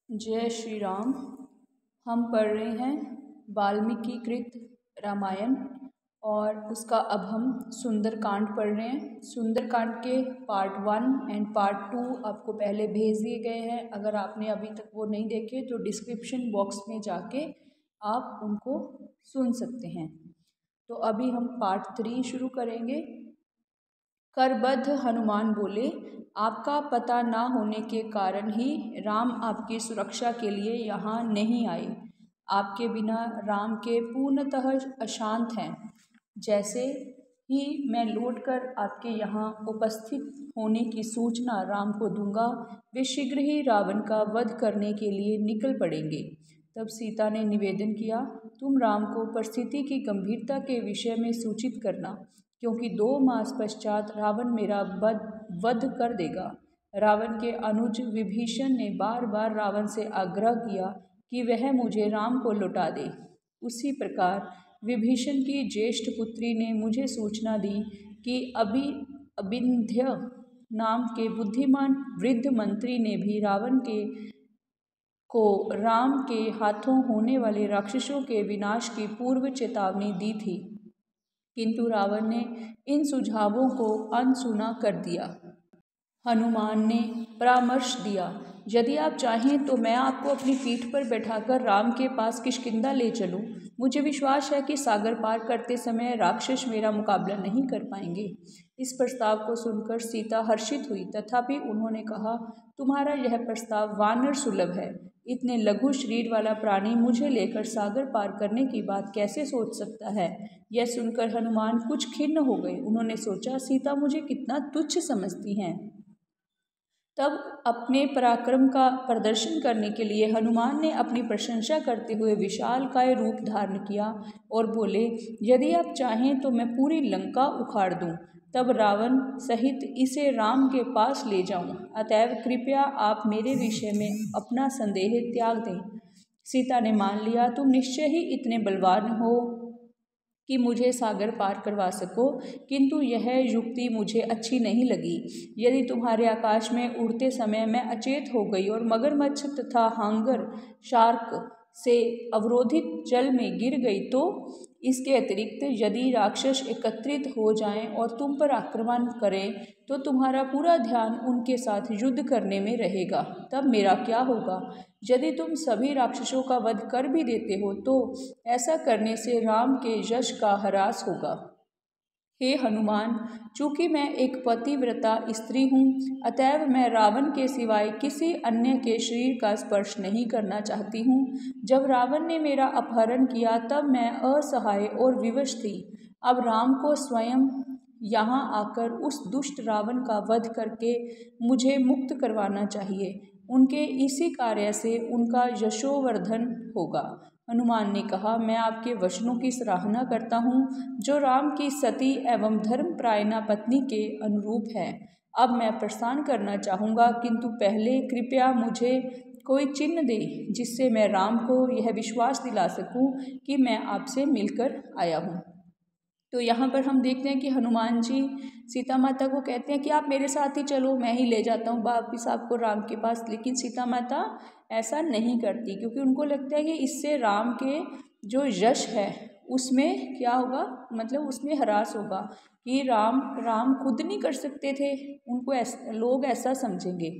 जय श्री राम। हम पढ़ रहे हैं वाल्मीकि कृत रामायण और उसका अब हम सुंदरकांड पढ़ रहे हैं। सुंदरकांड के पार्ट 1 एंड पार्ट 2 आपको पहले भेज दिए गए हैं। अगर आपने अभी तक वो नहीं देखे तो डिस्क्रिप्शन बॉक्स में जाके आप उनको सुन सकते हैं। तो अभी हम पार्ट 3 शुरू करेंगे। करबद्ध हनुमान बोले, आपका पता न होने के कारण ही राम आपकी सुरक्षा के लिए यहाँ नहीं आए। आपके बिना राम के पूर्णतः अशांत हैं। जैसे ही मैं लौटकर आपके यहाँ उपस्थित होने की सूचना राम को दूंगा, वे शीघ्र ही रावण का वध करने के लिए निकल पड़ेंगे। तब सीता ने निवेदन किया, तुम राम को परिस्थिति की गंभीरता के विषय में सूचित करना, क्योंकि 2 मास पश्चात रावण मेरा वध कर देगा। रावण के अनुज विभीषण ने बार बार रावण से आग्रह किया कि वह मुझे राम को लौटा दे। उसी प्रकार विभीषण की ज्येष्ठ पुत्री ने मुझे सूचना दी कि अबिंध्य नाम के बुद्धिमान वृद्ध मंत्री ने भी रावण को राम के हाथों होने वाले राक्षसों के विनाश की पूर्व चेतावनी दी थी, किंतु रावण ने इन सुझावों को अनसुना कर दिया। हनुमान ने परामर्श दिया, यदि आप चाहें तो मैं आपको अपनी पीठ पर बैठाकर राम के पास किष्किंधा ले चलूं। मुझे विश्वास है कि सागर पार करते समय राक्षस मेरा मुकाबला नहीं कर पाएंगे। इस प्रस्ताव को सुनकर सीता हर्षित हुई, तथापि उन्होंने कहा, तुम्हारा यह प्रस्ताव वानर सुलभ है। इतने लघु शरीर वाला प्राणी मुझे लेकर सागर पार करने की बात कैसे सोच सकता है। यह सुनकर हनुमान कुछ खिन्न हो गए। उन्होंने सोचा, सीता मुझे कितना तुच्छ समझती हैं। तब अपने पराक्रम का प्रदर्शन करने के लिए हनुमान ने अपनी प्रशंसा करते हुए विशालकाय रूप धारण किया और बोले, यदि आप चाहें तो मैं पूरी लंका उखाड़ दूं, तब रावण सहित इसे राम के पास ले जाऊं। अतएव कृपया आप मेरे विषय में अपना संदेह त्याग दें। सीता ने मान लिया, तुम निश्चय ही इतने बलवान हो कि मुझे सागर पार करवा सको, किंतु यह युक्ति मुझे अच्छी नहीं लगी। यदि तुम्हारे आकाश में उड़ते समय मैं अचेत हो गई और मगरमच्छ तथा हांगर शार्क से अवरोधित जल में गिर गई तो? इसके अतिरिक्त यदि राक्षस एकत्रित हो जाएं और तुम पर आक्रमण करें तो तुम्हारा पूरा ध्यान उनके साथ युद्ध करने में रहेगा, तब मेरा क्या होगा? यदि तुम सभी राक्षसों का वध कर भी देते हो तो ऐसा करने से राम के यश का ह्रास होगा। हे हनुमान, चूँकि मैं एक पतिव्रता स्त्री हूँ, अतएव मैं रावण के सिवाय किसी अन्य के शरीर का स्पर्श नहीं करना चाहती हूँ। जब रावण ने मेरा अपहरण किया तब मैं असहाय और विवश थी। अब राम को स्वयं यहाँ आकर उस दुष्ट रावण का वध करके मुझे मुक्त करवाना चाहिए। उनके इसी कार्य से उनका यशोवर्धन होगा। हनुमान ने कहा, मैं आपके वचनों की सराहना करता हूँ, जो राम की सती एवं धर्मपरायणा पत्नी के अनुरूप है। अब मैं प्रस्थान करना चाहूँगा, किंतु पहले कृपया मुझे कोई चिन्ह दे, जिससे मैं राम को यह विश्वास दिला सकूँ कि मैं आपसे मिलकर आया हूँ। तो यहाँ पर हम देखते हैं कि हनुमान जी सीता माता को कहते हैं कि आप मेरे साथ ही चलो, मैं ही ले जाता हूँ वापिस आपको राम के पास। लेकिन सीता माता ऐसा नहीं करती, क्योंकि उनको लगता है कि इससे राम के जो यश है उसमें क्या होगा, मतलब उसमें ह्रास होगा, कि राम खुद नहीं कर सकते थे, उनको लोग ऐसा समझेंगे।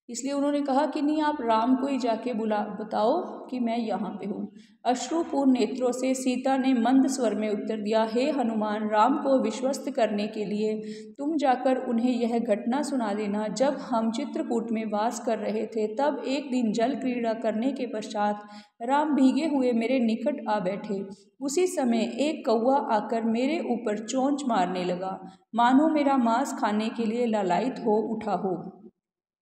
इसलिए उन्होंने कहा कि नहीं, आप राम को ही जाके बताओ कि मैं यहाँ पे हूँ। अश्रुपूर्ण नेत्रों से सीता ने मंद स्वर में उत्तर दिया, हे हनुमान, राम को विश्वस्त करने के लिए तुम जाकर उन्हें यह घटना सुना देना। जब हम चित्रकूट में वास कर रहे थे, तब एक दिन जल क्रीड़ा करने के पश्चात राम भीगे हुए मेरे निकट आ बैठे। उसी समय एक कौवा आकर मेरे ऊपर चोंच मारने लगा, मानो मेरा मांस खाने के लिए लालायित हो उठा हो।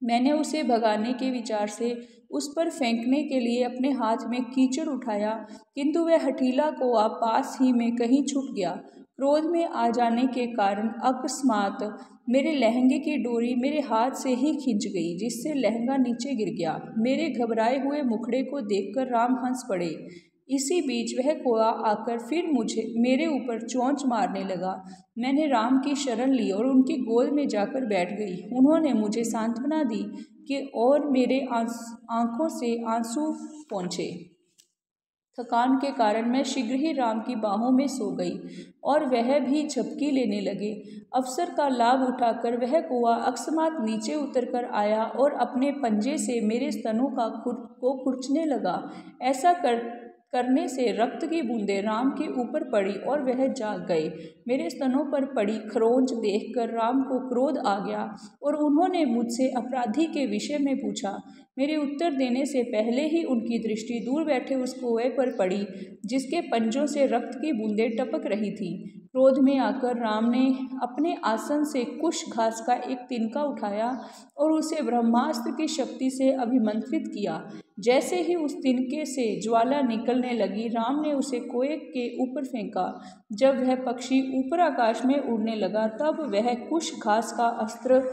मैंने उसे भगाने के विचार से उस पर फेंकने के लिए अपने हाथ में कीचड़ उठाया, किंतु वह हठीला कौवा पास ही में कहीं छूट गया। क्रोध में आ जाने के कारण अकस्मात मेरे लहंगे की डोरी मेरे हाथ से ही खिंच गई, जिससे लहंगा नीचे गिर गया। मेरे घबराए हुए मुखड़े को देखकर राम हंस पड़े। इसी बीच वह कौआ आकर फिर मेरे ऊपर चोंच मारने लगा। मैंने राम की शरण ली और उनकी गोद में जाकर बैठ गई। उन्होंने मुझे सांत्वना दी कि और मेरे आंखों से आंसू पहुँचे। थकान के कारण मैं शीघ्र ही राम की बाहों में सो गई और वह भी झपकी लेने लगे। अवसर का लाभ उठाकर वह कौआ अकस्मात नीचे उतरकर आया और अपने पंजे से मेरे स्तनों को खुरचने लगा। ऐसा करने से रक्त की बूंदें राम के ऊपर पड़ी और वह जाग गए। मेरे स्तनों पर पड़ी खरोंच देखकर राम को क्रोध आ गया और उन्होंने मुझसे अपराधी के विषय में पूछा। मेरे उत्तर देने से पहले ही उनकी दृष्टि दूर बैठे उस कौए पर पड़ी जिसके पंजों से रक्त की बूंदें टपक रही थीं। क्रोध में आकर राम ने अपने आसन से कुश घास का एक तिनका उठाया और उसे ब्रह्मास्त्र की शक्ति से अभिमंत्रित किया। जैसे ही उस तिनके से ज्वाला निकलने लगी, राम ने उसे कौए के ऊपर फेंका। जब वह पक्षी ऊपर आकाश में उड़ने लगा तब वह कुश घास का अस्त्र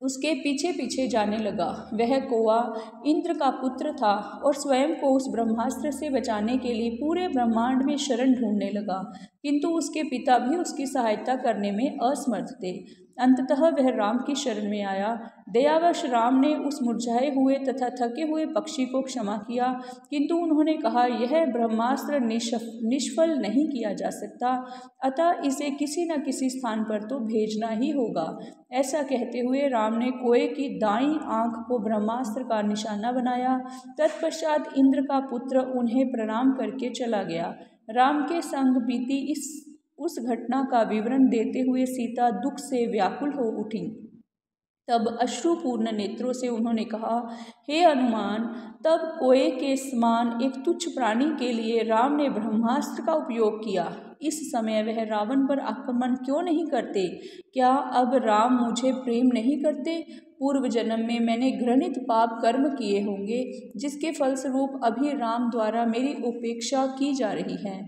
उसके पीछे पीछे जाने लगा। वह कौआ इंद्र का पुत्र था और स्वयं को उस ब्रह्मास्त्र से बचाने के लिए पूरे ब्रह्मांड में शरण ढूंढने लगा, किंतु उसके पिता भी उसकी सहायता करने में असमर्थ थे। अंततः वह राम की शरण में आया। दयावश राम ने उस मुरझाए हुए तथा थके हुए पक्षी को क्षमा किया, किंतु उन्होंने कहा, यह ब्रह्मास्त्र निष्फल नहीं किया जा सकता, अतः इसे किसी न किसी स्थान पर तो भेजना ही होगा। ऐसा कहते हुए राम ने कौए की दाईं आंख को ब्रह्मास्त्र का निशाना बनाया। तत्पश्चात इंद्र का पुत्र उन्हें प्रणाम करके चला गया। राम के संग बीती उस घटना का विवरण देते हुए सीता दुख से व्याकुल हो उठी। तब अश्रुपूर्ण नेत्रों से उन्होंने कहा, हे हनुमान, तब कौए के समान एक तुच्छ प्राणी के लिए राम ने ब्रह्मास्त्र का उपयोग किया। इस समय वह रावण पर आक्रमण क्यों नहीं करते? क्या अब राम मुझे प्रेम नहीं करते? पूर्व जन्म में मैंने घृणित पाप कर्म किए होंगे, जिसके फलस्वरूप अभी राम द्वारा मेरी उपेक्षा की जा रही है।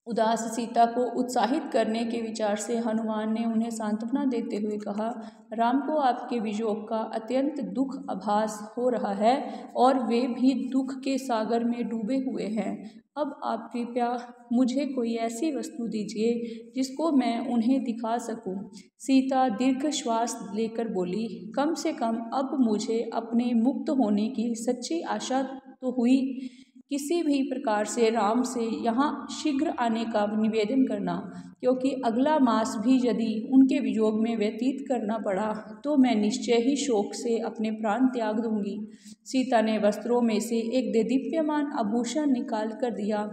उदास सीता को उत्साहित करने के विचार से हनुमान ने उन्हें सांत्वना देते हुए कहा, राम को आपके वियोग का अत्यंत दुख आभास हो रहा है और वे भी दुख के सागर में डूबे हुए हैं। अब आप कृपया मुझे कोई ऐसी वस्तु दीजिए जिसको मैं उन्हें दिखा सकूं। सीता दीर्घ श्वास लेकर बोली, कम से कम अब मुझे अपने मुक्त होने की सच्ची आशा तो हुई। किसी भी प्रकार से राम से यहाँ शीघ्र आने का निवेदन करना, क्योंकि अगला मास भी यदि उनके वियोग में व्यतीत करना पड़ा तो मैं निश्चय ही शोक से अपने प्राण त्याग दूंगी। सीता ने वस्त्रों में से एक देदीप्यमान आभूषण निकाल कर दिया,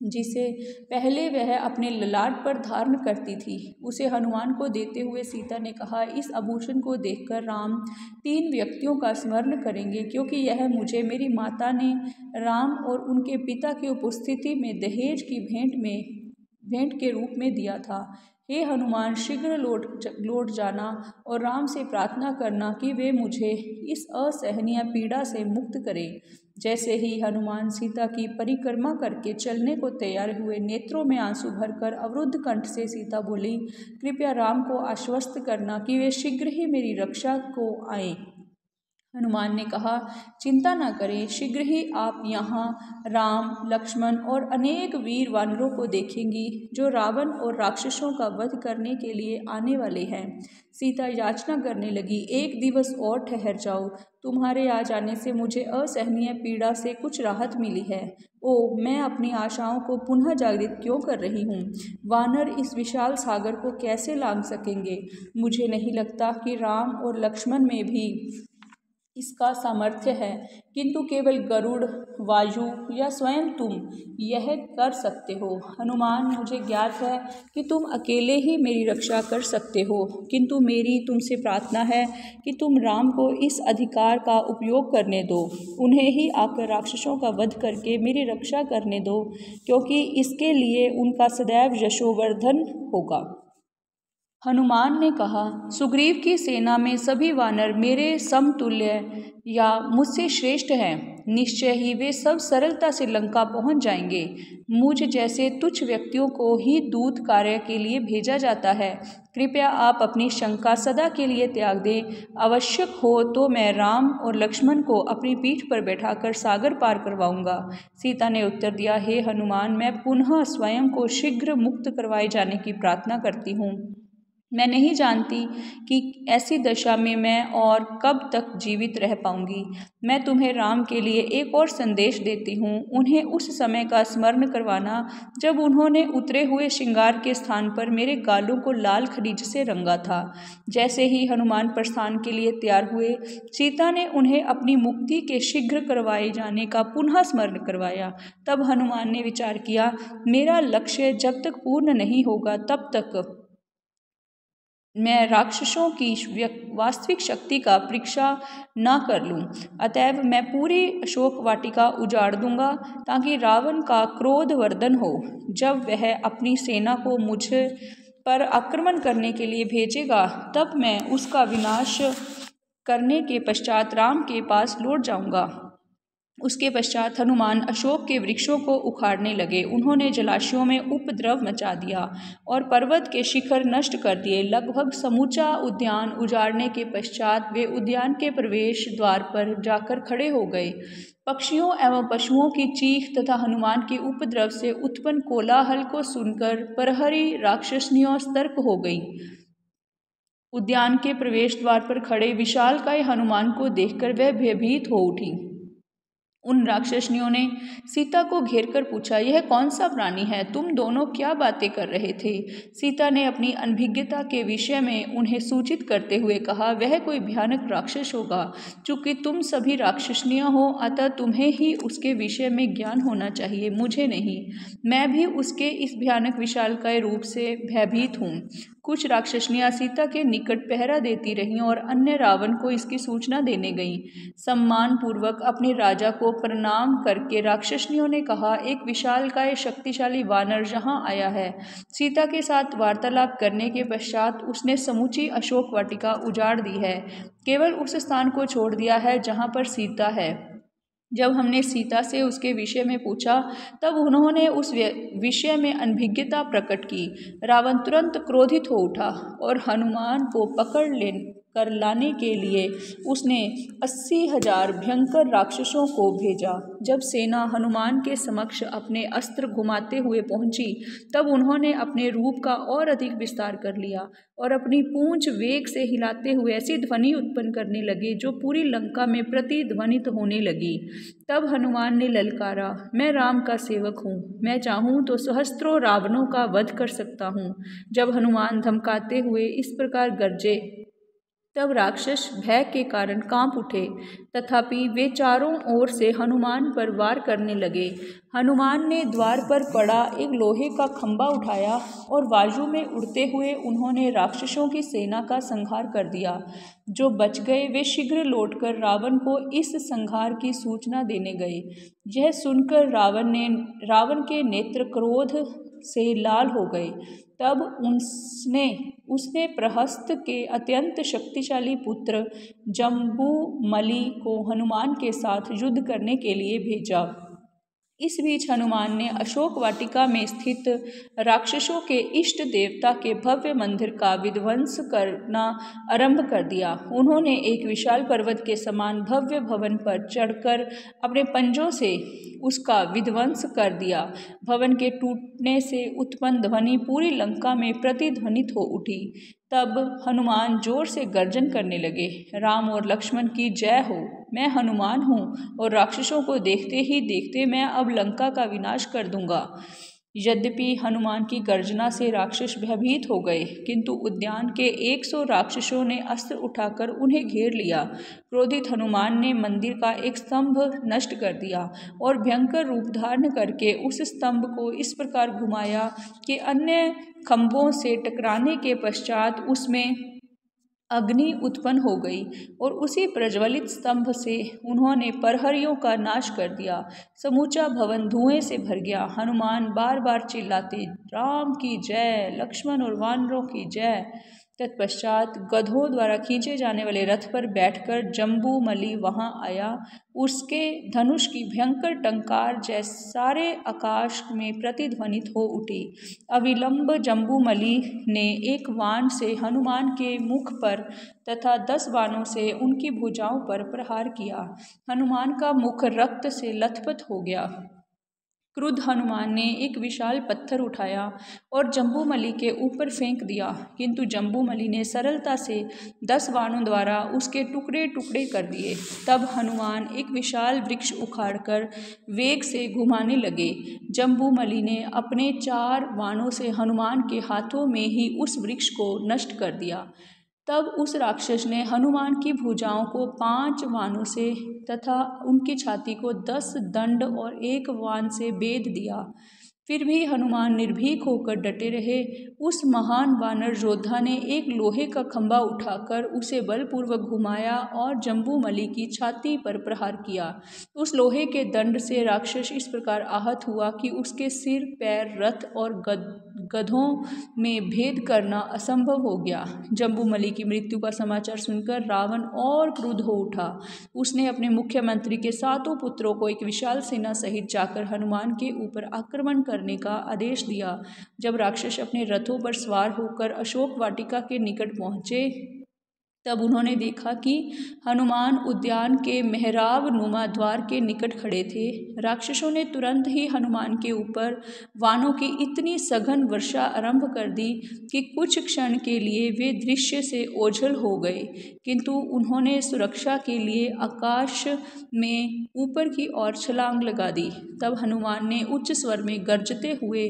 जिसे पहले वह अपने ललाट पर धारण करती थी। उसे हनुमान को देते हुए सीता ने कहा, इस आभूषण को देखकर राम 3 व्यक्तियों का स्मरण करेंगे, क्योंकि यह मुझे मेरी माता ने राम और उनके पिता की उपस्थिति में दहेज की भेंट के रूप में दिया था। हे हनुमान, शीघ्र लौट जाना और राम से प्रार्थना करना कि वे मुझे इस असहनीय पीड़ा से मुक्त करें। जैसे ही हनुमान सीता की परिक्रमा करके चलने को तैयार हुए, नेत्रों में आंसू भरकर अवरुद्ध कंठ से सीता बोली, कृपया राम को आश्वस्त करना कि वे शीघ्र ही मेरी रक्षा को आएं। हनुमान ने कहा, चिंता न करें, शीघ्र ही आप यहाँ राम, लक्ष्मण और अनेक वीर वानरों को देखेंगी जो रावण और राक्षसों का वध करने के लिए आने वाले हैं। सीता याचना करने लगी, एक दिवस और ठहर जाओ, तुम्हारे आ जाने से मुझे असहनीय पीड़ा से कुछ राहत मिली है। ओह, मैं अपनी आशाओं को पुनः जागृत क्यों कर रही हूँ? वानर इस विशाल सागर को कैसे लांघ सकेंगे? मुझे नहीं लगता कि राम और लक्ष्मण में भी इसका सामर्थ्य है, किंतु केवल गरुड़, वायु या स्वयं तुम यह कर सकते हो। हनुमान, मुझे ज्ञात है कि तुम अकेले ही मेरी रक्षा कर सकते हो, किंतु मेरी तुमसे प्रार्थना है कि तुम राम को इस अधिकार का उपयोग करने दो, उन्हें ही आकर राक्षसों का वध करके मेरी रक्षा करने दो, क्योंकि इसके लिए उनका सदैव यशोवर्धन होगा। हनुमान ने कहा, सुग्रीव की सेना में सभी वानर मेरे समतुल्य या मुझसे श्रेष्ठ हैं। निश्चय ही वे सब सरलता से लंका पहुंच जाएंगे। मुझ जैसे तुच्छ व्यक्तियों को ही दूत कार्य के लिए भेजा जाता है। कृपया आप अपनी शंका सदा के लिए त्याग दें। आवश्यक हो तो मैं राम और लक्ष्मण को अपनी पीठ पर बैठाकर सागर पार करवाऊंगा। सीता ने उत्तर दिया, हे हनुमान, मैं पुनः स्वयं को शीघ्र मुक्त करवाए जाने की प्रार्थना करती हूँ। मैं नहीं जानती कि ऐसी दशा में मैं और कब तक जीवित रह पाऊंगी। मैं तुम्हें राम के लिए एक और संदेश देती हूँ। उन्हें उस समय का स्मरण करवाना जब उन्होंने उतरे हुए श्रृंगार के स्थान पर मेरे गालों को लाल खनिज से रंगा था। जैसे ही हनुमान प्रस्थान के लिए तैयार हुए, सीता ने उन्हें अपनी मुक्ति के शीघ्र करवाए जाने का पुनः स्मरण करवाया। तब हनुमान ने विचार किया, मेरा लक्ष्य जब तक पूर्ण नहीं होगा तब तक मैं राक्षसों की वास्तविक शक्ति का परीक्षा न कर लूं। अतएव मैं पूरी अशोक वाटिका उजाड़ दूंगा ताकि रावण का क्रोध वर्धन हो। जब वह अपनी सेना को मुझ पर आक्रमण करने के लिए भेजेगा, तब मैं उसका विनाश करने के पश्चात राम के पास लौट जाऊंगा। उसके पश्चात हनुमान अशोक के वृक्षों को उखाड़ने लगे। उन्होंने जलाशयों में उपद्रव मचा दिया और पर्वत के शिखर नष्ट कर दिए। लगभग समूचा उद्यान उजाड़ने के पश्चात वे उद्यान के प्रवेश द्वार पर जाकर खड़े हो गए। पक्षियों एवं पशुओं की चीख तथा हनुमान के उपद्रव से उत्पन्न कोलाहल को सुनकर प्रहरी राक्षसनियों सतर्क हो गई। उद्यान के प्रवेश द्वार पर खड़े विशालकाय हनुमान को देखकर वह भयभीत हो उठी। उन राक्षसनियों ने सीता को घेरकर पूछा, यह कौन सा प्राणी है? तुम दोनों क्या बातें कर रहे थे? सीता ने अपनी अनभिज्ञता के विषय में उन्हें सूचित करते हुए कहा, वह कोई भयानक राक्षस होगा। चूंकि तुम सभी राक्षसनियां हो, अतः तुम्हें ही उसके विषय में ज्ञान होना चाहिए, मुझे नहीं। मैं भी उसके इस भयानक विशालकाय रूप से भयभीत हूँ। कुछ राक्षसनियां सीता के निकट पहरा देती रहीं और अन्य रावण को इसकी सूचना देने गईं। सम्मान पूर्वक अपने राजा को प्रणाम करके राक्षसनियों ने कहा, एक विशालकाय शक्तिशाली वानर यहाँ आया है। सीता के साथ वार्तालाप करने के पश्चात उसने समूची अशोक वाटिका उजाड़ दी है। केवल उस स्थान को छोड़ दिया है जहाँ पर सीता है। जब हमने सीता से उसके विषय में पूछा, तब उन्होंने उस विषय में अनभिज्ञता प्रकट की। रावण तुरंत क्रोधित हो उठा और हनुमान को पकड़ कर लाने के लिए उसने 80,000 भयंकर राक्षसों को भेजा। जब सेना हनुमान के समक्ष अपने अस्त्र घुमाते हुए पहुंची, तब उन्होंने अपने रूप का और अधिक विस्तार कर लिया और अपनी पूंछ वेग से हिलाते हुए ऐसी ध्वनि उत्पन्न करने लगे जो पूरी लंका में प्रतिध्वनित होने लगी। तब हनुमान ने ललकारा, मैं राम का सेवक हूँ, मैं चाहूँ तो सहस्त्रों रावणों का वध कर सकता हूँ। जब हनुमान धमकाते हुए इस प्रकार गरजे, तब राक्षस भय के कारण कांप उठे, तथापि वे चारों ओर से हनुमान पर वार करने लगे। हनुमान ने द्वार पर पड़ा एक लोहे का खंभा उठाया और वायु में उड़ते हुए उन्होंने राक्षसों की सेना का संहार कर दिया। जो बच गए वे शीघ्र लौटकर रावण को इस संहार की सूचना देने गए। यह सुनकर रावण के नेत्र क्रोध से लाल हो गए। तब उसने प्रहस्त के अत्यंत शक्तिशाली पुत्र जम्बूमलि को हनुमान के साथ युद्ध करने के लिए भेजा। इस बीच हनुमान ने अशोक वाटिका में स्थित राक्षसों के इष्ट देवता के भव्य मंदिर का विध्वंस करना आरंभ कर दिया। उन्होंने एक विशाल पर्वत के समान भव्य भवन पर चढ़कर अपने पंजों से उसका विध्वंस कर दिया। भवन के टूटने से उत्पन्न ध्वनि पूरी लंका में प्रतिध्वनित हो उठी। तब हनुमान जोर से गर्जन करने लगे, राम और लक्ष्मण की जय हो। मैं हनुमान हूँ और राक्षसों को देखते ही देखते मैं अब लंका का विनाश कर दूंगा। यद्यपि हनुमान की गर्जना से राक्षस भयभीत हो गए, किंतु उद्यान के 100 राक्षसों ने अस्त्र उठाकर उन्हें घेर लिया। क्रोधित हनुमान ने मंदिर का एक स्तंभ नष्ट कर दिया और भयंकर रूप धारण करके उस स्तंभ को इस प्रकार घुमाया कि अन्य खंभों से टकराने के पश्चात उसमें अग्नि उत्पन्न हो गई और उसी प्रज्वलित स्तंभ से उन्होंने प्रहरियों का नाश कर दिया। समूचा भवन धुएं से भर गया। हनुमान बार बार चिल्लाते, राम की जय, लक्ष्मण और वानरों की जय। तत्पश्चात गधों द्वारा खींचे जाने वाले रथ पर बैठकर जम्बूमलि वहां आया। उसके धनुष की भयंकर टंकार जैसे सारे आकाश में प्रतिध्वनित हो उठी। अविलंब जम्बूमलि ने एक बाण से हनुमान के मुख पर तथा 10 बाणों से उनकी भुजाओं पर प्रहार किया। हनुमान का मुख रक्त से लथपथ हो गया। क्रुद्ध हनुमान ने एक विशाल पत्थर उठाया और जम्बूमलि के ऊपर फेंक दिया, किंतु जम्बूमलि ने सरलता से 10 बाणों द्वारा उसके टुकड़े टुकड़े कर दिए। तब हनुमान एक विशाल वृक्ष उखाड़कर वेग से घुमाने लगे। जम्बूमलि ने अपने 4 बाणों से हनुमान के हाथों में ही उस वृक्ष को नष्ट कर दिया। तब उस राक्षस ने हनुमान की भुजाओं को 5 बाणों से तथा उनकी छाती को 10 दंड और 1 बाण से बेध दिया। फिर भी हनुमान निर्भीक होकर डटे रहे। उस महान वानर योद्धा ने एक लोहे का खंभा उठाकर उसे बलपूर्वक घुमाया और जम्बूमलि की छाती पर प्रहार किया। उस लोहे के दंड से राक्षस इस प्रकार आहत हुआ कि उसके सिर, पैर, रथ और गधों में भेद करना असंभव हो गया। जम्बूमलि की मृत्यु का समाचार सुनकर रावण और क्रुद्ध हो उठा। उसने अपने मुख्यमंत्री के 7 पुत्रों को एक विशाल सेना सहित जाकर हनुमान के ऊपर आक्रमण करने का आदेश दिया। जब राक्षस अपने रथों पर सवार होकर अशोक वाटिका के निकट पहुँचे, तब उन्होंने देखा कि हनुमान उद्यान के मेहराब नुमा द्वार के निकट खड़े थे। राक्षसों ने तुरंत ही हनुमान के ऊपर वाणों की इतनी सघन वर्षा आरंभ कर दी कि कुछ क्षण के लिए वे दृश्य से ओझल हो गए, किंतु उन्होंने सुरक्षा के लिए आकाश में ऊपर की ओर छलांग लगा दी। तब हनुमान ने उच्च स्वर में गरजते हुए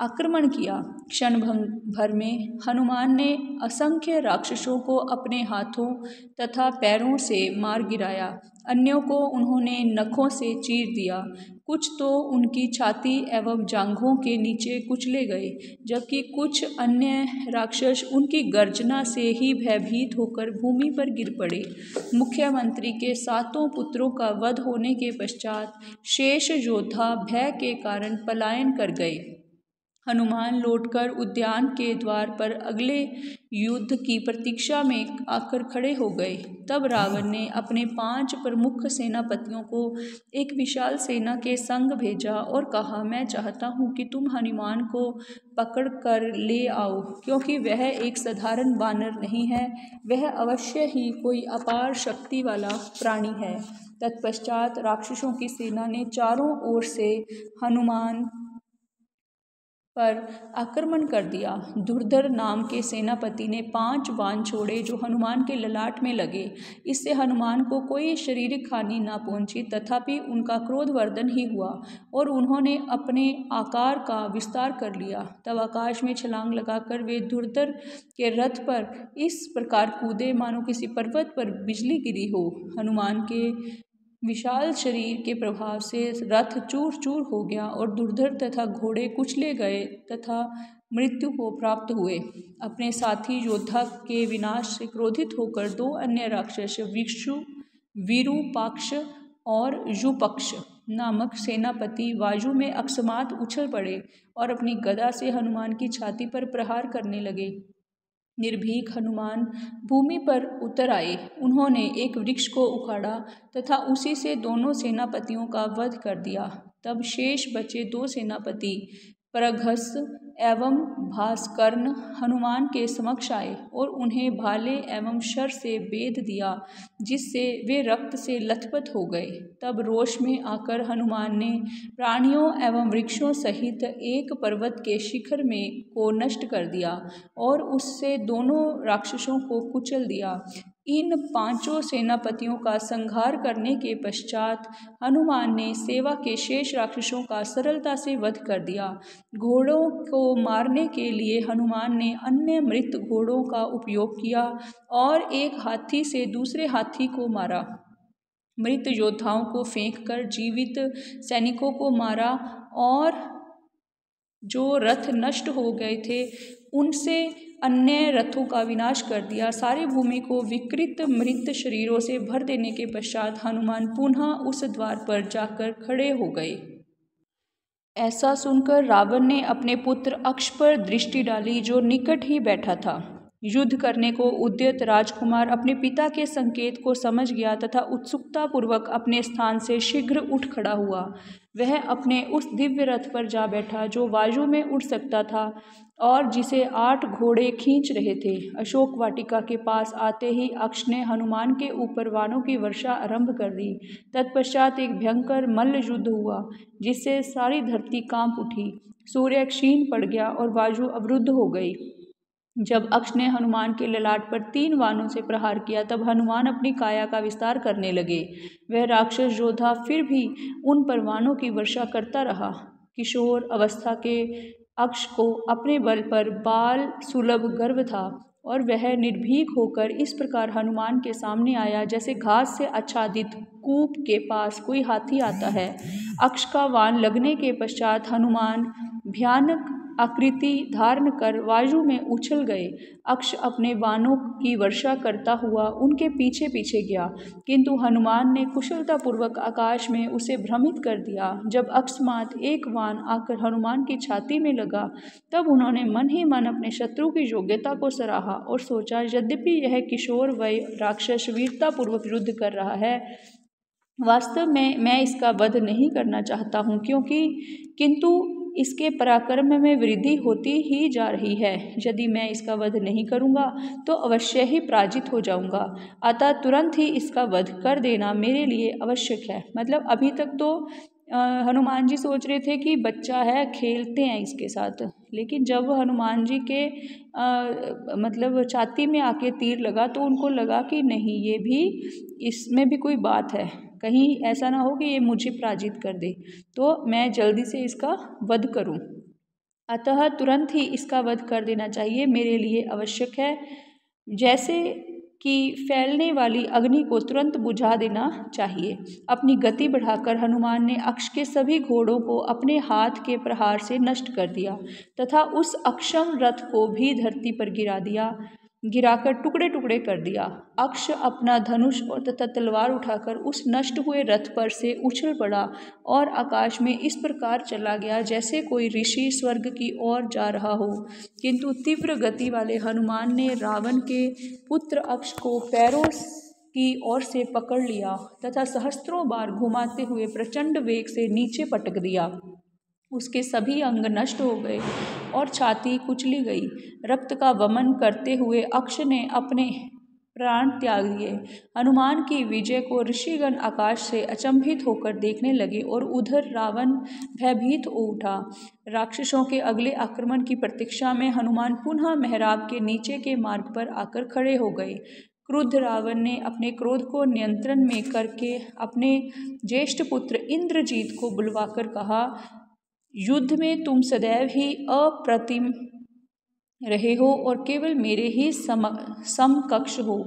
आक्रमण किया। क्षण भर में हनुमान ने असंख्य राक्षसों को अपने हाथों तथा पैरों से मार गिराया। अन्यों को उन्होंने नखों से चीर दिया। कुछ तो उनकी छाती एवं जांघों के नीचे कुचले गए, जबकि कुछ अन्य राक्षस उनकी गर्जना से ही भयभीत होकर भूमि पर गिर पड़े। मुख्यमंत्री के 7 पुत्रों का वध होने के पश्चात शेष योद्धा भय के कारण पलायन कर गए। हनुमान लौटकर उद्यान के द्वार पर अगले युद्ध की प्रतीक्षा में आकर खड़े हो गए। तब रावण ने अपने 5 प्रमुख सेनापतियों को एक विशाल सेना के संग भेजा और कहा, मैं चाहता हूँ कि तुम हनुमान को पकड़ कर ले आओ, क्योंकि वह एक साधारण वानर नहीं है, वह अवश्य ही कोई अपार शक्ति वाला प्राणी है। तत्पश्चात राक्षसों की सेना ने चारों ओर से हनुमान पर आक्रमण कर दिया। धुरधर नाम के सेनापति ने 5 बाण छोड़े जो हनुमान के ललाट में लगे। इससे हनुमान को कोई शारीरिक हानि न पहुंची, तथापि उनका क्रोधवर्धन ही हुआ और उन्होंने अपने आकार का विस्तार कर लिया। तब आकाश में छलांग लगाकर वे धुरधर के रथ पर इस प्रकार कूदे मानो किसी पर्वत पर बिजली गिरी हो। हनुमान के विशाल शरीर के प्रभाव से रथ चूर चूर हो गया और धुरधर तथा घोड़े कुचले गए तथा मृत्यु को प्राप्त हुए। अपने साथी योद्धा के विनाश से क्रोधित होकर 2 अन्य राक्षस विरूपाक्ष और युपक्ष नामक सेनापति वायु में अकस्मात उछल पड़े और अपनी गदा से हनुमान की छाती पर प्रहार करने लगे। निर्भीक हनुमान भूमि पर उतर आए। उन्होंने एक वृक्ष को उखाड़ा तथा उसी से दोनों सेनापतियों का वध कर दिया। तब शेष बचे 2 सेनापति प्रघस एवं भास्कर्ण हनुमान के समक्ष आए और उन्हें भाले एवं शर से बेध दिया, जिससे वे रक्त से लथपथ हो गए। तब रोष में आकर हनुमान ने प्राणियों एवं वृक्षों सहित एक पर्वत के शिखर में को नष्ट कर दिया और उससे दोनों राक्षसों को कुचल दिया। इन 5 सेनापतियों का संहार करने के पश्चात हनुमान ने सेवा के शेष राक्षसों का सरलता से वध कर दिया। घोड़ों को मारने के लिए हनुमान ने अन्य मृत घोड़ों का उपयोग किया और एक हाथी से दूसरे हाथी को मारा। मृत योद्धाओं को फेंककर जीवित सैनिकों को मारा और जो रथ नष्ट हो गए थे उनसे अन्य रथों का विनाश कर दिया। सारी भूमि को विकृत मृत शरीरों से भर देने के पश्चात हनुमान पुनः उस द्वार पर जाकर खड़े हो गए। ऐसा सुनकर रावण ने अपने पुत्र अक्ष पर दृष्टि डाली, जो निकट ही बैठा था। युद्ध करने को उद्यत राजकुमार अपने पिता के संकेत को समझ गया तथा उत्सुकता पूर्वक अपने स्थान से शीघ्र उठ खड़ा हुआ। वह अपने उस दिव्य रथ पर जा बैठा जो वायु में उड़ सकता था और जिसे 8 घोड़े खींच रहे थे। अशोक वाटिका के पास आते ही अक्ष ने हनुमान के ऊपर वाणों की वर्षा आरंभ कर दी। तत्पश्चात एक भयंकर मल्ल युद्ध हुआ, जिससे सारी धरती कांप उठी। सूर्य क्षीण पड़ गया और वायु अवरुद्ध हो गई। जब अक्ष ने हनुमान के ललाट पर 3 बाणों से प्रहार किया, तब हनुमान अपनी काया का विस्तार करने लगे। वह राक्षस योद्धा फिर भी उन पर बाणों की वर्षा करता रहा। किशोर अवस्था के अक्ष को अपने बल पर बाल सुलभ गर्व था और वह निर्भीक होकर इस प्रकार हनुमान के सामने आया, जैसे घास से आच्छादित कूप के पास कोई हाथी आता है। अक्ष का बाण लगने के पश्चात हनुमान भयानक आकृति धारण कर वायु में उछल गए। अक्ष अपने बाणों की वर्षा करता हुआ उनके पीछे पीछे गया, किंतु हनुमान ने कुशलतापूर्वक आकाश में उसे भ्रमित कर दिया। जब अकस्मात एक बाण आकर हनुमान की छाती में लगा, तब उन्होंने मन ही मन अपने शत्रु की योग्यता को सराहा और सोचा, यद्यपि यह किशोर वय राक्षस वीरतापूर्वक युद्ध कर रहा है, वास्तव में मैं इसका वध नहीं करना चाहता हूँ, किंतु इसके पराक्रम में वृद्धि होती ही जा रही है। यदि मैं इसका वध नहीं करूँगा तो अवश्य ही पराजित हो जाऊँगा। अतः तुरंत ही इसका वध कर देना मेरे लिए आवश्यक है। मतलब अभी तक तो हनुमान जी सोच रहे थे कि बच्चा है, खेलते हैं इसके साथ, लेकिन जब हनुमान जी के मतलब छाती में आके तीर लगा तो उनको लगा कि नहीं, ये भी, इसमें भी कोई बात है, कहीं ऐसा ना हो कि ये मुझे पराजित कर दे, तो मैं जल्दी से इसका वध करूं। अतः तुरंत ही इसका वध कर देना चाहिए, मेरे लिए आवश्यक है। जैसे कि फैलने वाली अग्नि को तुरंत बुझा देना चाहिए। अपनी गति बढ़ाकर हनुमान ने अक्ष के सभी घोड़ों को अपने हाथ के प्रहार से नष्ट कर दिया तथा उस अक्षम रथ को भी धरती पर गिराकर टुकड़े टुकड़े कर दिया। अक्ष अपना धनुष और तथा तलवार उठाकर उस नष्ट हुए रथ पर से उछल पड़ा और आकाश में इस प्रकार चला गया जैसे कोई ऋषि स्वर्ग की ओर जा रहा हो। किंतु तीव्र गति वाले हनुमान ने रावण के पुत्र अक्ष को पैरों की ओर से पकड़ लिया तथा सहस्त्रों बार घुमाते हुए प्रचंड वेग से नीचे पटक दिया। उसके सभी अंग नष्ट हो गए और छाती कुचली गई। रक्त का वमन करते हुए अक्ष ने अपने प्राण त्याग दिए। हनुमान की विजय को ऋषिगण आकाश से अचंभित होकर देखने लगे और उधर रावण भयभीत हो उठा। राक्षसों के अगले आक्रमण की प्रतीक्षा में हनुमान पुनः मेहराब के नीचे के मार्ग पर आकर खड़े हो गए। क्रुद्ध रावण ने अपने क्रोध को नियंत्रण में करके अपने ज्येष्ठ पुत्र इंद्रजीत को बुलवाकर कहा, युद्ध में तुम सदैव ही अप्रतिम रहे हो और केवल मेरे ही समकक्ष हो।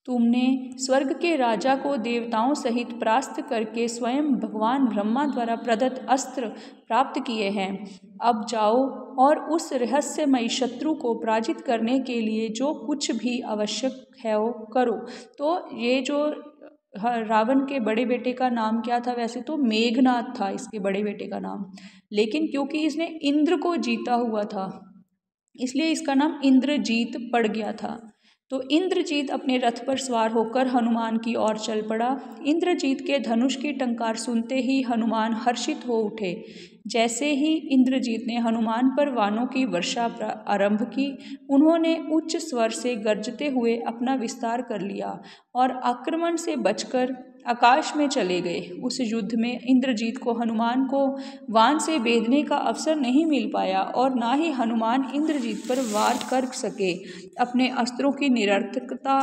तुमने स्वर्ग के राजा को देवताओं सहित परास्त करके स्वयं भगवान ब्रह्मा द्वारा प्रदत्त अस्त्र प्राप्त किए हैं। अब जाओ और उस रहस्यमयी शत्रु को पराजित करने के लिए जो कुछ भी आवश्यक है वो करो। तो ये जो रावण के बड़े बेटे का नाम क्या था? वैसे तो मेघनाथ था इसके बड़े बेटे का नाम, लेकिन क्योंकि इसने इंद्र को जीता हुआ था इसलिए इसका नाम इंद्रजीत पड़ गया था। तो इंद्रजीत अपने रथ पर सवार होकर हनुमान की ओर चल पड़ा। इंद्रजीत के धनुष की टंकार सुनते ही हनुमान हर्षित हो उठे। जैसे ही इंद्रजीत ने हनुमान पर बाणों की वर्षा आरंभ की, उन्होंने उच्च स्वर से गरजते हुए अपना विस्तार कर लिया और आक्रमण से बचकर आकाश में चले गए। उस युद्ध में इंद्रजीत को हनुमान को बाण से बेधने का अवसर नहीं मिल पाया और ना ही हनुमान इंद्रजीत पर वार कर सके। अपने अस्त्रों की निरर्थकता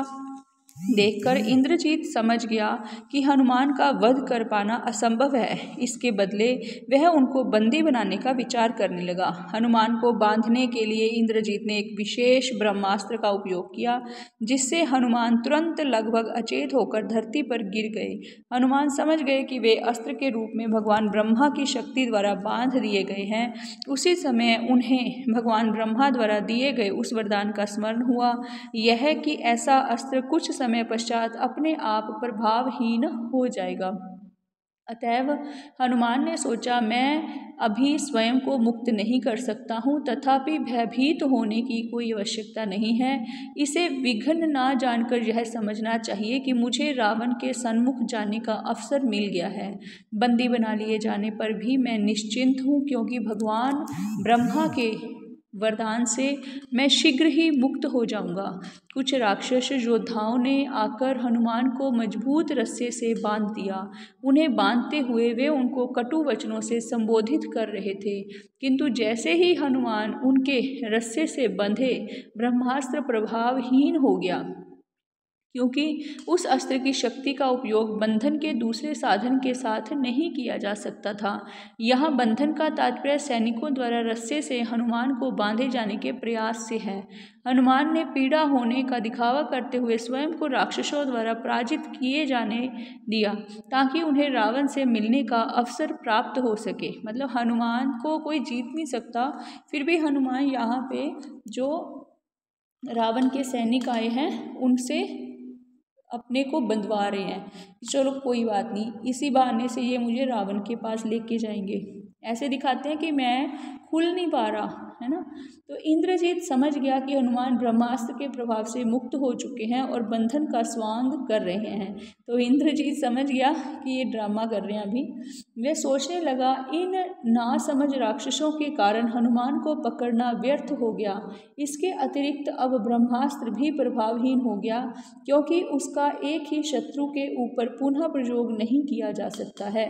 देखकर इंद्रजीत समझ गया कि हनुमान का वध कर पाना असंभव है। इसके बदले वह उनको बंदी बनाने का विचार करने लगा। हनुमान को बांधने के लिए इंद्रजीत ने एक विशेष ब्रह्मास्त्र का उपयोग किया, जिससे हनुमान तुरंत लगभग अचेत होकर धरती पर गिर गए। हनुमान समझ गए कि वे अस्त्र के रूप में भगवान ब्रह्मा की शक्ति द्वारा बांध दिए गए हैं। उसी समय उन्हें भगवान ब्रह्मा द्वारा दिए गए उस वरदान का स्मरण हुआ, यह कि ऐसा अस्त्र कुछ समय पश्चात अपने आप प्रभावहीन हो जाएगा। अतएव हनुमान ने सोचा, मैं अभी स्वयं को मुक्त नहीं कर सकता हूँ, तथापि भयभीत होने की कोई आवश्यकता नहीं है। इसे विघ्न ना जानकर यह समझना चाहिए कि मुझे रावण के सन्मुख जाने का अवसर मिल गया है। बंदी बना लिए जाने पर भी मैं निश्चिंत हूँ, क्योंकि भगवान ब्रह्मा के वरदान से मैं शीघ्र ही मुक्त हो जाऊंगा। कुछ राक्षस योद्धाओं ने आकर हनुमान को मजबूत रस्से से बांध दिया। उन्हें बांधते हुए वे उनको कटु वचनों से संबोधित कर रहे थे, किंतु जैसे ही हनुमान उनके रस्से से बंधे, ब्रह्मास्त्र प्रभावहीन हो गया, क्योंकि उस अस्त्र की शक्ति का उपयोग बंधन के दूसरे साधन के साथ नहीं किया जा सकता था। यहाँ बंधन का तात्पर्य सैनिकों द्वारा रस्से से हनुमान को बांधे जाने के प्रयास से है। हनुमान ने पीड़ा होने का दिखावा करते हुए स्वयं को राक्षसों द्वारा पराजित किए जाने दिया, ताकि उन्हें रावण से मिलने का अवसर प्राप्त हो सके। मतलब हनुमान को कोई जीत नहीं सकता, फिर भी हनुमान यहाँ पे जो रावण के सैनिक आए हैं उनसे अपने को बंधवा रहे हैं। चलो कोई बात नहीं, इसी बहाने से ये मुझे रावण के पास लेके जाएंगे। ऐसे दिखाते हैं कि मैं खुल नहीं पा रहा, है ना। तो इंद्रजीत समझ गया कि हनुमान ब्रह्मास्त्र के प्रभाव से मुक्त हो चुके हैं और बंधन का स्वांग कर रहे हैं। तो इंद्रजीत समझ गया कि ये ड्रामा कर रहे हैं अभी। वह सोचने लगा, इन नासमझ राक्षसों के कारण हनुमान को पकड़ना व्यर्थ हो गया। इसके अतिरिक्त अब ब्रह्मास्त्र भी प्रभावहीन हो गया, क्योंकि उसका एक ही शत्रु के ऊपर पुनः प्रयोग नहीं किया जा सकता है।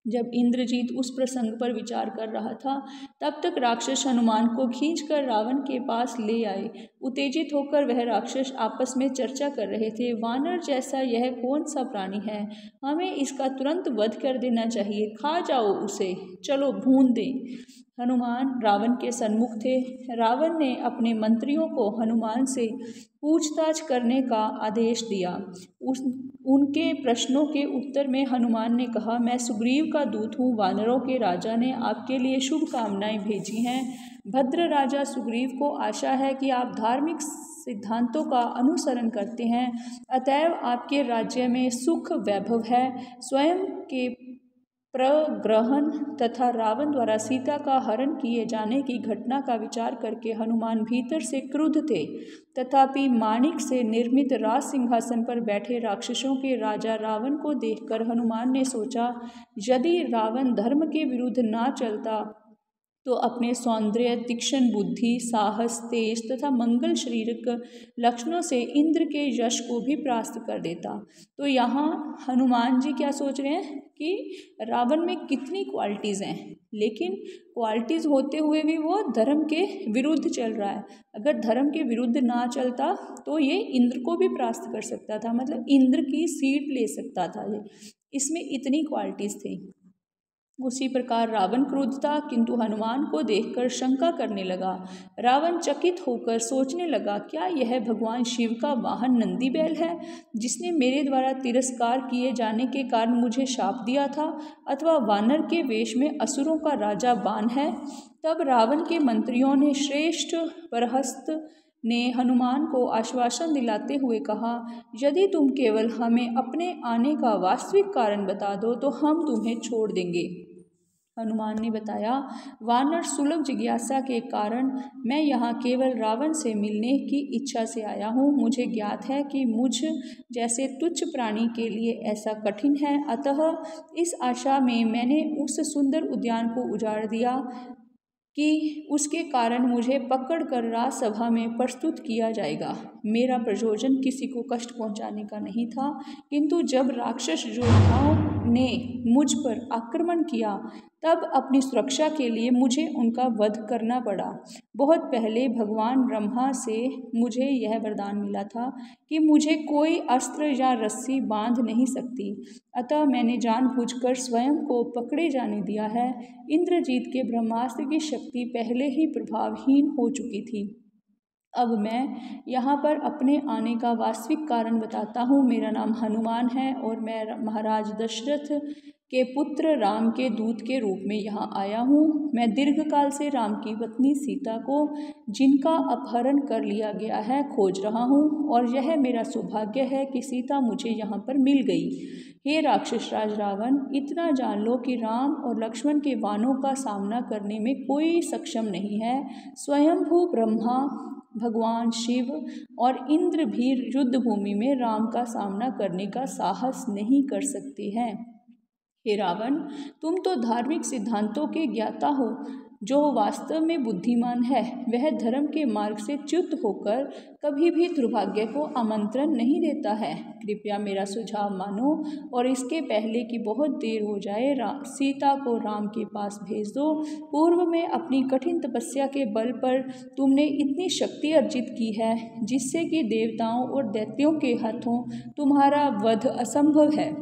जब इंद्रजीत उस प्रसंग पर विचार कर रहा था, तब तक राक्षस हनुमान को खींचकर रावण के पास ले आए। उत्तेजित होकर वह राक्षस आपस में चर्चा कर रहे थे, वानर जैसा यह कौन सा प्राणी है, हमें इसका तुरंत वध कर देना चाहिए, खा जाओ उसे, चलो भून दें। हनुमान रावण के सन्मुख थे। रावण ने अपने मंत्रियों को हनुमान से पूछताछ करने का आदेश दिया। उनके प्रश्नों के उत्तर में हनुमान ने कहा, मैं सुग्रीव का दूत हूँ। वानरों के राजा ने आपके लिए शुभकामनाएं भेजी हैं। भद्र राजा सुग्रीव को आशा है कि आप धार्मिक सिद्धांतों का अनुसरण करते हैं, अतएव आपके राज्य में सुख वैभव है। स्वयं के प्रग्रहण तथा रावण द्वारा सीता का हरण किए जाने की घटना का विचार करके हनुमान भीतर से क्रुद्ध थे। तथापि माणिक से निर्मित राज सिंहासन पर बैठे राक्षसों के राजा रावण को देखकर हनुमान ने सोचा, यदि रावण धर्म के विरुद्ध ना चलता तो अपने सौंदर्य, तीक्ष्ण बुद्धि, साहस, तेज तथा मंगल शारीरिक लक्षणों से इंद्र के यश को भी प्राप्त कर देता। तो यहाँ हनुमान जी क्या सोच रहे हैं कि रावण में कितनी क्वालिटीज़ हैं, लेकिन क्वालिटीज़ होते हुए भी वो धर्म के विरुद्ध चल रहा है। अगर धर्म के विरुद्ध ना चलता तो ये इंद्र को भी प्राप्त कर सकता था, मतलब इंद्र की सीट ले सकता था ये, इसमें इतनी क्वालिटीज़ थी। उसी प्रकार रावण क्रुद्ध था, किंतु हनुमान को देखकर शंका करने लगा। रावण चकित होकर सोचने लगा, क्या यह भगवान शिव का वाहन नंदी बैल है, जिसने मेरे द्वारा तिरस्कार किए जाने के कारण मुझे शाप दिया था, अथवा वानर के वेश में असुरों का राजा बान है। तब रावण के मंत्रियों ने श्रेष्ठ बरहस्त ने हनुमान को आश्वासन दिलाते हुए कहा, यदि तुम केवल हमें अपने आने का वास्तविक कारण बता दो तो हम तुम्हें छोड़ देंगे। हनुमान ने बताया, वानर सुलभ जिज्ञासा के कारण मैं यहाँ केवल रावण से मिलने की इच्छा से आया हूँ। मुझे ज्ञात है कि मुझ जैसे तुच्छ प्राणी के लिए ऐसा कठिन है, अतः इस आशा में मैंने उस सुंदर उद्यान को उजाड़ दिया कि उसके कारण मुझे पकड़कर राजसभा में प्रस्तुत किया जाएगा। मेरा प्रयोजन किसी को कष्ट पहुँचाने का नहीं था, किंतु जब राक्षस योद्धाओं ने मुझ पर आक्रमण किया तब अपनी सुरक्षा के लिए मुझे उनका वध करना पड़ा। बहुत पहले भगवान ब्रह्मा से मुझे यह वरदान मिला था कि मुझे कोई अस्त्र या रस्सी बांध नहीं सकती, अतः मैंने जानबूझकर स्वयं को पकड़े जाने दिया है। इंद्रजीत के ब्रह्मास्त्र की शक्ति पहले ही प्रभावहीन हो चुकी थी। अब मैं यहाँ पर अपने आने का वास्तविक कारण बताता हूँ। मेरा नाम हनुमान है और मैं महाराज दशरथ के पुत्र राम के दूत के रूप में यहाँ आया हूँ। मैं दीर्घकाल से राम की पत्नी सीता को, जिनका अपहरण कर लिया गया है, खोज रहा हूँ और यह मेरा सौभाग्य है कि सीता मुझे यहाँ पर मिल गई। हे राक्षस राज रावण, इतना जान लो कि राम और लक्ष्मण के बाणों का सामना करने में कोई सक्षम नहीं है। स्वयंभू ब्रह्मा, भगवान शिव और इंद्र भी युद्ध भूमि में राम का सामना करने का साहस नहीं कर सकते हैं। हे रावण, तुम तो धार्मिक सिद्धांतों के ज्ञाता हो। जो वास्तव में बुद्धिमान है वह धर्म के मार्ग से च्युत होकर कभी भी दुर्भाग्य को आमंत्रण नहीं देता है। कृपया मेरा सुझाव मानो और इसके पहले कि बहुत देर हो जाए सीता को राम के पास भेज दो। पूर्व में अपनी कठिन तपस्या के बल पर तुमने इतनी शक्ति अर्जित की है जिससे कि देवताओं और दैत्यों के हाथों तुम्हारा वध असंभव है।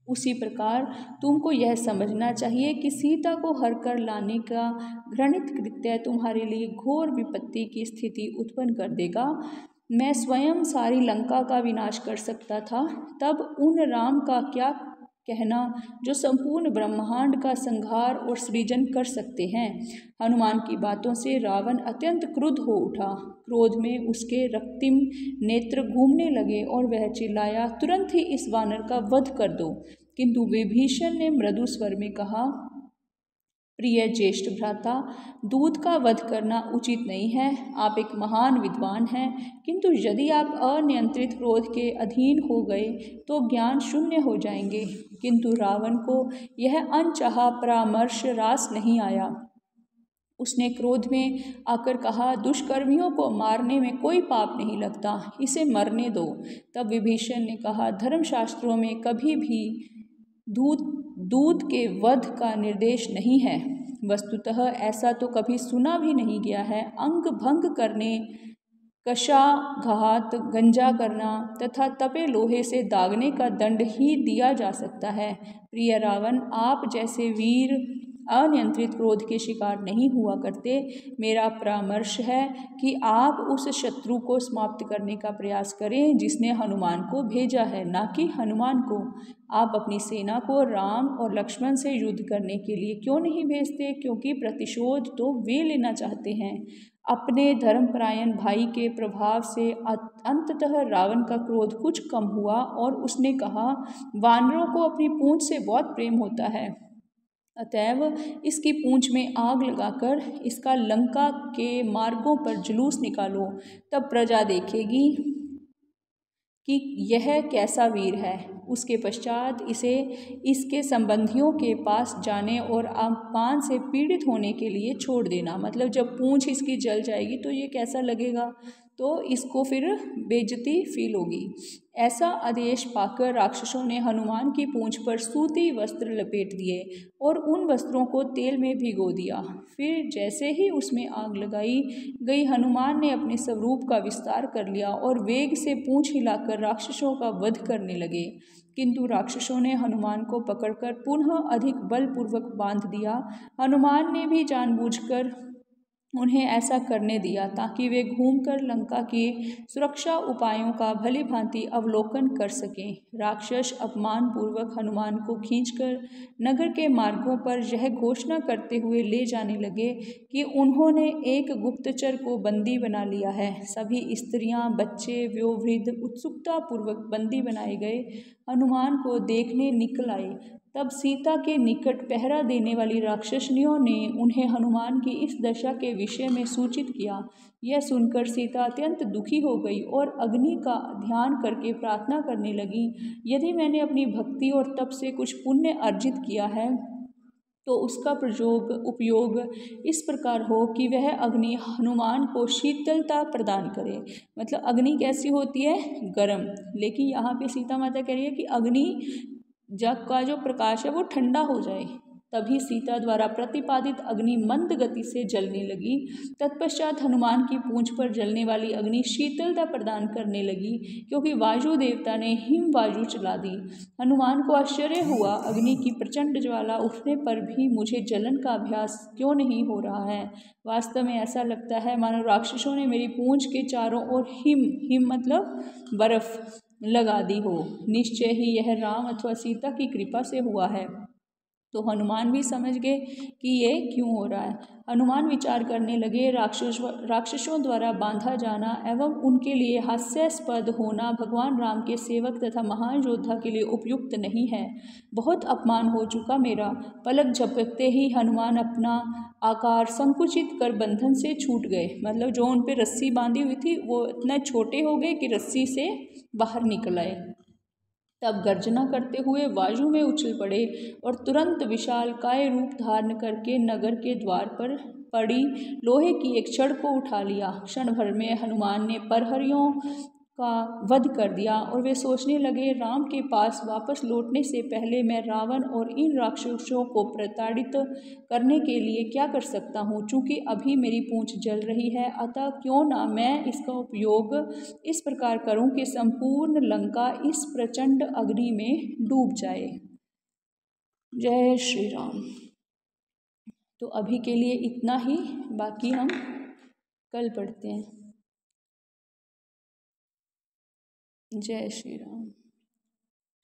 उसी प्रकार तुमको यह समझना चाहिए कि सीता को हर कर लाने का घृणित कृत्य तुम्हारे लिए घोर विपत्ति की स्थिति उत्पन्न कर देगा। मैं स्वयं सारी लंका का विनाश कर सकता था, तब उन राम का क्या कहना जो संपूर्ण ब्रह्मांड का संहार और सृजन कर सकते हैं। हनुमान की बातों से रावण अत्यंत क्रुद्ध हो उठा। क्रोध में उसके रक्तिम नेत्र घूमने लगे और वह चिल्लाया, तुरंत ही इस वानर का वध कर दो। किंतु विभीषण ने मृदु स्वर में कहा, प्रिय ज्येष्ठ भ्राता, दूत का वध करना उचित नहीं है। आप एक महान विद्वान हैं, किंतु यदि आप अनियंत्रित क्रोध के अधीन हो गए तो ज्ञान शून्य हो जाएंगे। किंतु रावण को यह अनचाहा परामर्श रास नहीं आया। उसने क्रोध में आकर कहा, दुष्कर्मियों को मारने में कोई पाप नहीं लगता, इसे मरने दो। तब विभीषण ने कहा, धर्मशास्त्रों में कभी भी दूत के वध का निर्देश नहीं है। वस्तुतः ऐसा तो कभी सुना भी नहीं गया है। अंग भंग करने, कशाघात, गंजा करना तथा तपे लोहे से दागने का दंड ही दिया जा सकता है। प्रिय रावण, आप जैसे वीर अनियंत्रित क्रोध के शिकार नहीं हुआ करते। मेरा परामर्श है कि आप उस शत्रु को समाप्त करने का प्रयास करें जिसने हनुमान को भेजा है, ना कि हनुमान को। आप अपनी सेना को राम और लक्ष्मण से युद्ध करने के लिए क्यों नहीं भेजते? क्योंकि प्रतिशोध तो वे लेना चाहते हैं। अपने धर्मपरायण भाई के प्रभाव से अंततः रावण का क्रोध कुछ कम हुआ और उसने कहा, वानरों को अपनी पूंछ से बहुत प्रेम होता है, अतएव इसकी पूंछ में आग लगाकर इसका लंका के मार्गों पर जुलूस निकालो। तब प्रजा देखेगी कि यह कैसा वीर है। उसके पश्चात इसे इसके संबंधियों के पास जाने और अपमान से पीड़ित होने के लिए छोड़ देना। मतलब जब पूंछ इसकी जल जाएगी तो ये कैसा लगेगा, तो इसको फिर बेइज्जती फील होगी। ऐसा आदेश पाकर राक्षसों ने हनुमान की पूंछ पर सूती वस्त्र लपेट दिए और उन वस्त्रों को तेल में भिगो दिया। फिर जैसे ही उसमें आग लगाई गई, हनुमान ने अपने स्वरूप का विस्तार कर लिया और वेग से पूंछ हिलाकर राक्षसों का वध करने लगे। किंतु राक्षसों ने हनुमान को पकड़कर पुनः अधिक बलपूर्वक बांध दिया। हनुमान ने भी जानबूझकर उन्हें ऐसा करने दिया ताकि वे घूमकर लंका के सुरक्षा उपायों का भली भांति अवलोकन कर सकें। राक्षस अपमानपूर्वक हनुमान को खींचकर नगर के मार्गों पर यह घोषणा करते हुए ले जाने लगे कि उन्होंने एक गुप्तचर को बंदी बना लिया है। सभी स्त्रियां, बच्चे, वयोवृद्ध उत्सुकतापूर्वक बंदी बनाए गए हनुमान को देखने निकल आए। तब सीता के निकट पहरा देने वाली राक्षसनियों ने उन्हें हनुमान की इस दशा के विषय में सूचित किया। यह सुनकर सीता अत्यंत दुखी हो गई और अग्नि का ध्यान करके प्रार्थना करने लगी, यदि मैंने अपनी भक्ति और तप से कुछ पुण्य अर्जित किया है तो उसका उपयोग इस प्रकार हो कि वह अग्नि हनुमान को शीतलता प्रदान करे। मतलब अग्नि कैसी होती है? गर्म। लेकिन यहाँ पे सीता माता कह रही है कि अग्नि जग का जो प्रकाश है वो ठंडा हो जाए। तभी सीता द्वारा प्रतिपादित अग्नि मंद गति से जलने लगी। तत्पश्चात हनुमान की पूंछ पर जलने वाली अग्नि शीतलता प्रदान करने लगी, क्योंकि वायु देवता ने हिम वायु चला दी। हनुमान को आश्चर्य हुआ, अग्नि की प्रचंड ज्वाला उठने पर भी मुझे जलन का अभ्यास क्यों नहीं हो रहा है। वास्तव में ऐसा लगता है मानो राक्षसों ने मेरी पूंछ के चारों ओर हिम मतलब बर्फ लगा दी हो। निश्चय ही यह राम अथवा सीता की कृपा से हुआ है। तो हनुमान भी समझ गए कि ये क्यों हो रहा है। हनुमान विचार करने लगे, राक्षसों द्वारा बांधा जाना एवं उनके लिए हास्यास्पद होना भगवान राम के सेवक तथा महान योद्धा के लिए उपयुक्त नहीं है। बहुत अपमान हो चुका मेरा। पलक झपकते ही हनुमान अपना आकार संकुचित कर बंधन से छूट गए। मतलब जो उन पर रस्सी बांधी हुई थी वो इतने छोटे हो गए कि रस्सी से बाहर निकल आए। तब गर्जना करते हुए वायु में उछल पड़े और तुरंत विशाल काय रूप धारण करके नगर के द्वार पर पड़ी लोहे की एक छड़ को उठा लिया। क्षण भर में हनुमान ने प्रहरियों का वध कर दिया और वे सोचने लगे, राम के पास वापस लौटने से पहले मैं रावण और इन राक्षसों को प्रताड़ित करने के लिए क्या कर सकता हूँ। चूँकि अभी मेरी पूंछ जल रही है, अतः क्यों ना मैं इसका उपयोग इस प्रकार करूँ कि संपूर्ण लंका इस प्रचंड अग्नि में डूब जाए। जय श्री राम। तो अभी के लिए इतना ही, बाकी हम कल पढ़ते हैं। जय श्री राम।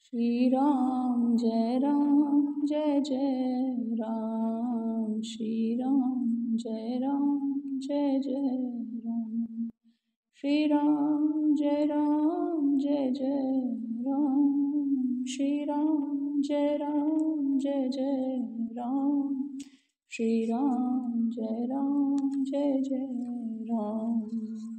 श्री राम जय जय राम। श्री राम जय जय राम। श्री राम जय जय राम। श्री राम जय जय राम। श्री राम जय जय राम।